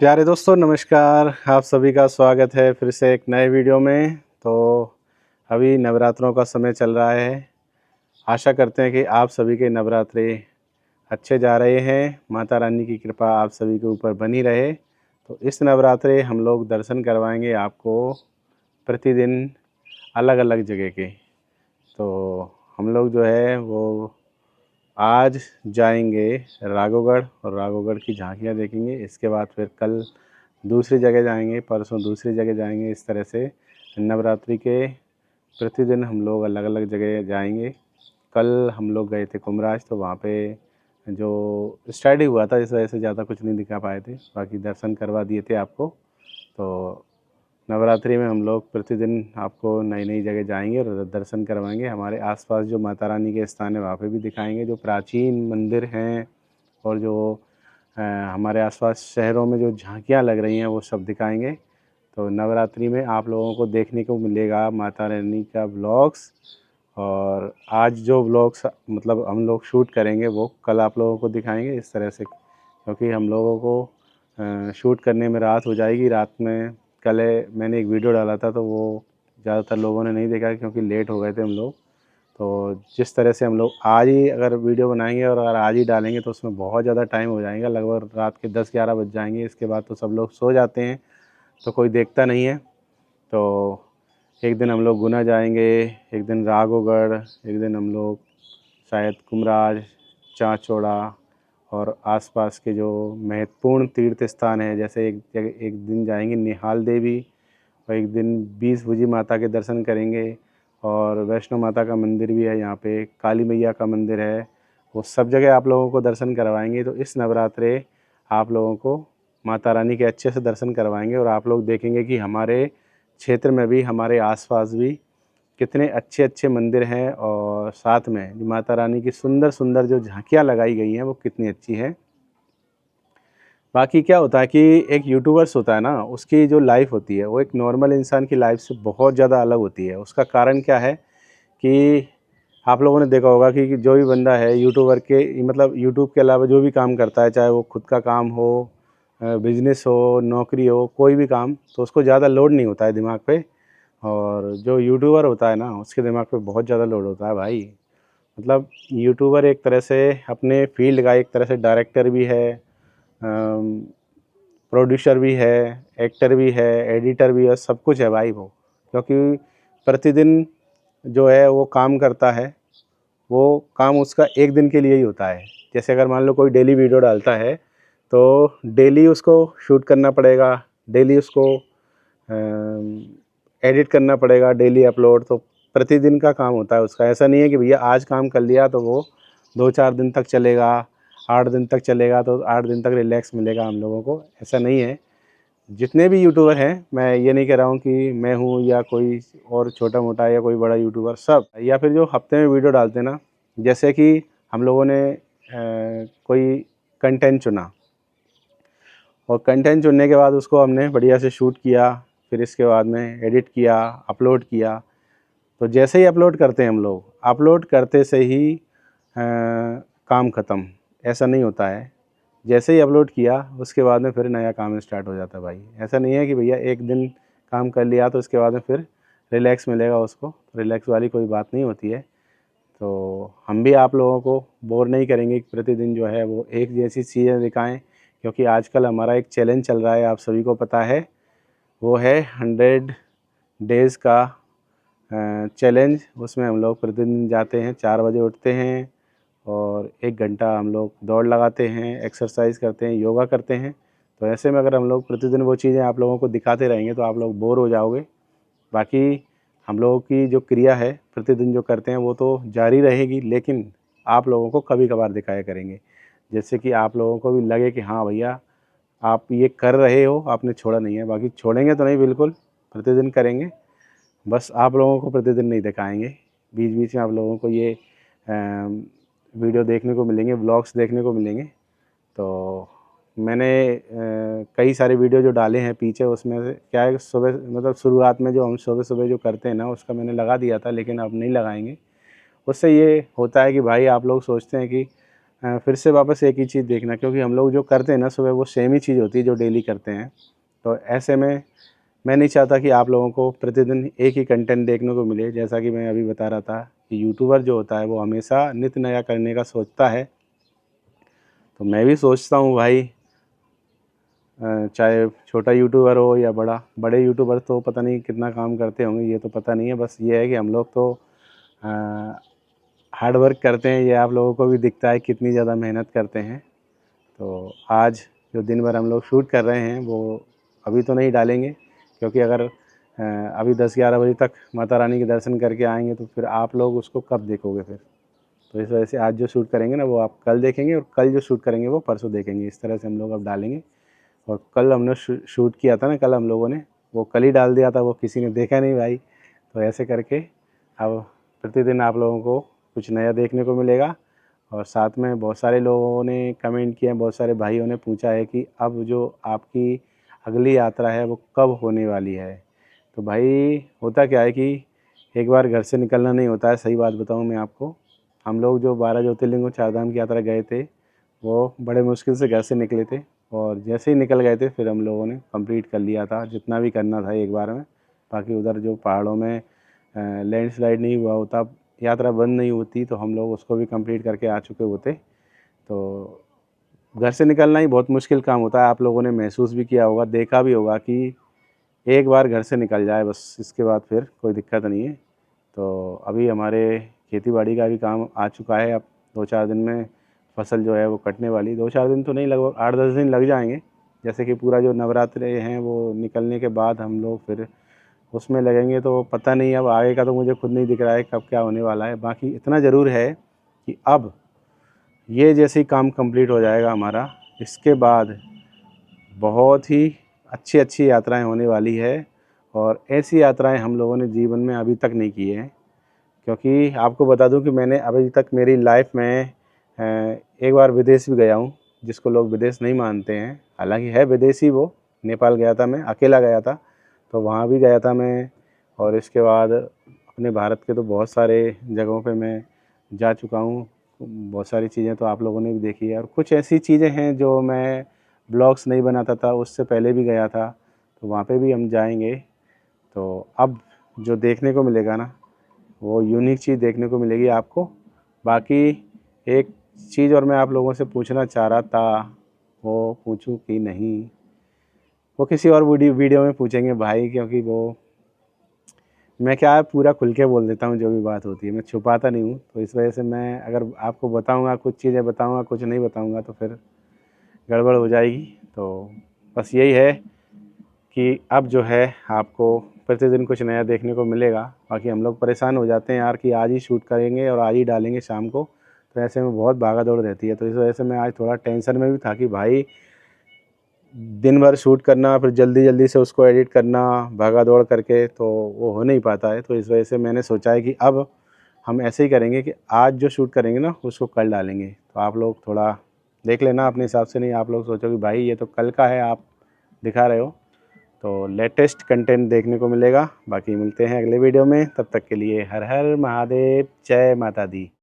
प्यारे दोस्तों नमस्कार। आप सभी का स्वागत है फिर से एक नए वीडियो में। तो अभी नवरात्रों का समय चल रहा है। आशा करते हैं कि आप सभी के नवरात्रे अच्छे जा रहे हैं। माता रानी की कृपा आप सभी के ऊपर बनी रहे। तो इस नवरात्रे हम लोग दर्शन करवाएंगे आपको प्रतिदिन अलग अलग जगह के। तो हम लोग जो है वो आज जाएंगे राघवगढ़ और राघवगढ़ की झांकियाँ देखेंगे। इसके बाद फिर कल दूसरी जगह जाएंगे, परसों दूसरी जगह जाएंगे। इस तरह से नवरात्रि के प्रतिदिन हम लोग अलग अलग जगह जाएंगे। कल हम लोग गए थे कुमराज, तो वहाँ पे जो स्टडी हुआ था इस वजह से ज़्यादा कुछ नहीं दिखा पाए थे, बाकी दर्शन करवा दिए थे आपको। तो नवरात्रि में हम लोग प्रतिदिन आपको नई नई जगह जाएंगे और दर्शन करवाएंगे। हमारे आसपास जो माता रानी के स्थान है वहाँ पे भी दिखाएंगे, जो प्राचीन मंदिर हैं और जो हमारे आसपास शहरों में जो झांकियाँ लग रही हैं वो सब दिखाएंगे। तो नवरात्रि में आप लोगों को देखने को मिलेगा माता रानी का व्लॉग्स। और आज जो व्लॉग्स मतलब हम लोग शूट करेंगे वो कल आप लोगों को दिखाएंगे इस तरह से, क्योंकि हम लोगों को शूट करने में रात हो जाएगी। रात में कल मैंने एक वीडियो डाला था तो वो ज़्यादातर लोगों ने नहीं देखा क्योंकि लेट हो गए थे हम लोग। तो जिस तरह से हम लोग आज ही अगर वीडियो बनाएंगे और अगर आज ही डालेंगे तो उसमें बहुत ज़्यादा टाइम हो जाएगा, लगभग रात के 10-11 बज जाएंगे। इसके बाद तो सब लोग सो जाते हैं तो कोई देखता नहीं है। तो एक दिन हम लोग गुना जाएंगे, एक दिन राघवगढ़, एक दिन हम लोग शायद कुमराज, चांचौड़ा और आसपास के जो महत्वपूर्ण तीर्थ स्थान है, जैसे एक दिन जाएंगे निहाल देवी और एक दिन 20 भुजी माता के दर्शन करेंगे। और वैष्णो माता का मंदिर भी है यहाँ पे, काली मैया का मंदिर है। वो सब जगह आप लोगों को दर्शन करवाएंगे। तो इस नवरात्रे आप लोगों को माता रानी के अच्छे से दर्शन करवाएंगे और आप लोग देखेंगे कि हमारे क्षेत्र में भी, हमारे आसपास भी कितने अच्छे अच्छे मंदिर हैं और साथ में जो माता रानी की सुंदर सुंदर जो झांकियाँ लगाई गई हैं वो कितनी अच्छी हैं। बाकी क्या होता है कि एक यूट्यूबर्स होता है ना, उसकी जो लाइफ होती है वो एक नॉर्मल इंसान की लाइफ से बहुत ज़्यादा अलग होती है। उसका कारण क्या है कि आप लोगों ने देखा होगा कि जो भी बंदा है यूट्यूबर के, मतलब यूट्यूब के अलावा जो भी काम करता है, चाहे वो खुद का काम हो, बिजनेस हो, नौकरी हो, कोई भी काम, तो उसको ज़्यादा लोड नहीं होता है दिमाग पे। और जो यूट्यूबर होता है ना उसके दिमाग पे बहुत ज़्यादा लोड होता है भाई। मतलब यूट्यूबर एक तरह से अपने फील्ड का एक तरह से डायरेक्टर भी है, प्रोड्यूसर भी है, एक्टर भी है, एडिटर भी है, सब कुछ है भाई वो। क्योंकि प्रतिदिन जो है वो काम करता है, वो काम उसका एक दिन के लिए ही होता है। जैसे अगर मान लो कोई डेली वीडियो डालता है तो डेली उसको शूट करना पड़ेगा, डेली उसको एडिट करना पड़ेगा, डेली अपलोड। तो प्रतिदिन का काम होता है उसका। ऐसा नहीं है कि भैया आज काम कर लिया तो वो 2-4 दिन तक चलेगा, 8 दिन तक चलेगा तो 8 दिन तक रिलैक्स मिलेगा हम लोगों को, ऐसा नहीं है। जितने भी यूट्यूबर हैं, मैं ये नहीं कह रहा हूँ कि मैं हूँ या कोई और छोटा मोटा या कोई बड़ा यूट्यूबर, सब या फिर जो हफ्ते में वीडियो डालते हैं ना, जैसे कि हम लोगों ने कोई कंटेंट चुना और कंटेंट चुनने के बाद उसको हमने बढ़िया से शूट किया, फिर इसके बाद में एडिट किया, अपलोड किया। तो जैसे ही अपलोड करते हैं हम लोग, अपलोड करते से ही काम ख़त्म, ऐसा नहीं होता है। जैसे ही अपलोड किया उसके बाद में फिर नया काम स्टार्ट हो जाता है भाई। ऐसा नहीं है कि भैया एक दिन काम कर लिया तो उसके बाद में फिर रिलैक्स मिलेगा उसको, रिलैक्स वाली कोई बात नहीं होती है। तो हम भी आप लोगों को बोर नहीं करेंगे कि प्रतिदिन जो है वो एक जैसी चीज़ें दिखाएं, क्योंकि आजकल हमारा एक चैलेंज चल रहा है, आप सभी को पता है, वो है 100 डेज़ का चैलेंज। उसमें हम लोग प्रतिदिन जाते हैं, 4 बजे उठते हैं और 1 घंटा हम लोग दौड़ लगाते हैं, एक्सरसाइज करते हैं, योगा करते हैं। तो ऐसे में अगर हम लोग प्रतिदिन वो चीज़ें आप लोगों को दिखाते रहेंगे तो आप लोग बोर हो जाओगे। बाकी हम लोगों की जो क्रिया है प्रतिदिन जो करते हैं वो तो जारी रहेगी, लेकिन आप लोगों को कभी कभार दिखाया करेंगे, जिससे कि आप लोगों को भी लगे कि हाँ भैया आप ये कर रहे हो, आपने छोड़ा नहीं है। बाकी छोड़ेंगे तो नहीं, बिल्कुल प्रतिदिन करेंगे, बस आप लोगों को प्रतिदिन नहीं दिखाएंगे। बीच बीच में आप लोगों को ये वीडियो देखने को मिलेंगे, व्लॉग्स देखने को मिलेंगे। तो मैंने कई सारे वीडियो जो डाले हैं पीछे, उसमें से क्या है, सुबह मतलब शुरुआत में जो हम सुबह सुबह जो करते हैं ना उसका मैंने लगा दिया था, लेकिन अब नहीं लगाएंगे। उससे ये होता है कि भाई आप लोग सोचते हैं कि फिर से वापस एक ही चीज़ देखना, क्योंकि हम लोग जो करते हैं ना सुबह वो सेम ही चीज़ होती है जो डेली करते हैं। तो ऐसे में मैं नहीं चाहता कि आप लोगों को प्रतिदिन एक ही कंटेंट देखने को मिले। जैसा कि मैं अभी बता रहा था कि यूट्यूबर जो होता है वो हमेशा नित नया करने का सोचता है। तो मैं भी सोचता हूँ भाई, चाहे छोटा यूट्यूबर हो या बड़े यूट्यूबर तो पता नहीं कितना काम करते होंगे, ये तो पता नहीं है। बस ये है कि हम लोग तो हार्ड वर्क करते हैं, ये आप लोगों को भी दिखता है कितनी ज़्यादा मेहनत करते हैं। तो आज जो दिन भर हम लोग शूट कर रहे हैं वो अभी तो नहीं डालेंगे, क्योंकि अगर अभी 10-11 बजे तक माता रानी के दर्शन करके आएंगे तो फिर आप लोग उसको कब देखोगे फिर। तो इस वजह से आज जो शूट करेंगे ना वो आप कल देखेंगे, और कल जो शूट करेंगे वो परसों देखेंगे। इस तरह से हम लोग अब डालेंगे। और कल हमने शूट किया था ना, कल हम लोगों ने वो कल ही डाल दिया था, वो किसी ने देखा नहीं भाई। तो ऐसे करके अब प्रतिदिन आप लोगों को कुछ नया देखने को मिलेगा। और साथ में बहुत सारे लोगों ने कमेंट किए हैं, बहुत सारे भाइयों ने पूछा है कि अब जो आपकी अगली यात्रा है वो कब होने वाली है। तो भाई होता क्या है कि एक बार घर से निकलना नहीं होता है। सही बात बताऊं मैं आपको, हम लोग जो 12 ज्योतिर्लिंग और 4 धाम की यात्रा गए थे वो बड़े मुश्किल से घर से निकले थे, और जैसे ही निकल गए थे फिर हम लोगों ने कंप्लीट कर लिया था जितना भी करना था एक बार में। बाकी उधर जो पहाड़ों में लैंडस्लाइड नहीं हुआ होता, यात्रा बंद नहीं होती, तो हम लोग उसको भी कंप्लीट करके आ चुके होते। तो घर से निकलना ही बहुत मुश्किल काम होता है। आप लोगों ने महसूस भी किया होगा, देखा भी होगा कि एक बार घर से निकल जाए बस, इसके बाद फिर कोई दिक्कत नहीं है। तो अभी हमारे खेती बाड़ी का भी काम आ चुका है। अब 2-4 दिन में फसल जो है वो कटने वाली। 2-4 दिन तो नहीं, लगभग 8-10 दिन लग जाएंगे। जैसे कि पूरा जो नवरात्रे हैं वो निकलने के बाद हम लोग फिर उसमें लगेंगे। तो पता नहीं, अब आगे का तो मुझे खुद नहीं दिख रहा है कब क्या होने वाला है। बाकी इतना ज़रूर है कि अब ये जैसे ही काम कंप्लीट हो जाएगा हमारा, इसके बाद बहुत ही अच्छी अच्छी यात्राएं होने वाली है। और ऐसी यात्राएं हम लोगों ने जीवन में अभी तक नहीं की हैं। क्योंकि आपको बता दूं कि मैंने अभी तक मेरी लाइफ में एक बार विदेश भी गया हूं, जिसको लोग विदेश नहीं मानते हैं, हालांकि है विदेशी वो। नेपाल गया था, मैं अकेला गया था, तो वहाँ भी गया था मैं। और इसके बाद अपने भारत के तो बहुत सारे जगहों पे मैं जा चुका हूँ। बहुत सारी चीज़ें तो आप लोगों ने भी देखी है, और कुछ ऐसी चीज़ें हैं जो मैं ब्लॉग्स नहीं बनाता था उससे पहले भी गया था, तो वहाँ पे भी हम जाएंगे। तो अब जो देखने को मिलेगा ना वो यूनिक चीज़ देखने को मिलेगी आपको। बाकी एक चीज़ और मैं आप लोगों से पूछना चाह रहा था, वो पूछूं कि नहीं, वो किसी और वीडियो में पूछेंगे भाई, क्योंकि वो मैं क्या है पूरा खुल के बोल देता हूँ, जो भी बात होती है मैं छुपाता नहीं हूँ। तो इस वजह से मैं अगर आपको बताऊँगा, कुछ चीज़ें बताऊँगा, कुछ नहीं बताऊँगा तो फिर गड़बड़ हो जाएगी। तो बस यही है कि अब जो है आपको प्रतिदिन कुछ नया देखने को मिलेगा। बाकी हम लोग परेशान हो जाते हैं यार कि आज ही शूट करेंगे और आज ही डालेंगे शाम को, तो ऐसे में बहुत भागा दौड़ रहती है। तो इस वजह से मैं आज थोड़ा टेंशन में भी था कि भाई दिन भर शूट करना, फिर जल्दी जल्दी से उसको एडिट करना भागा दौड़ करके, तो वो हो नहीं पाता है। तो इस वजह से मैंने सोचा है कि अब हम ऐसे ही करेंगे कि आज जो शूट करेंगे ना उसको कल डालेंगे। तो आप लोग थोड़ा देख लेना अपने हिसाब से, नहीं आप लोग सोचो कि भाई ये तो कल का है आप दिखा रहे हो। तो लेटेस्ट कंटेंट देखने को मिलेगा। बाकी मिलते हैं अगले वीडियो में, तब तक के लिए हर हर महादेव, जय माता दी।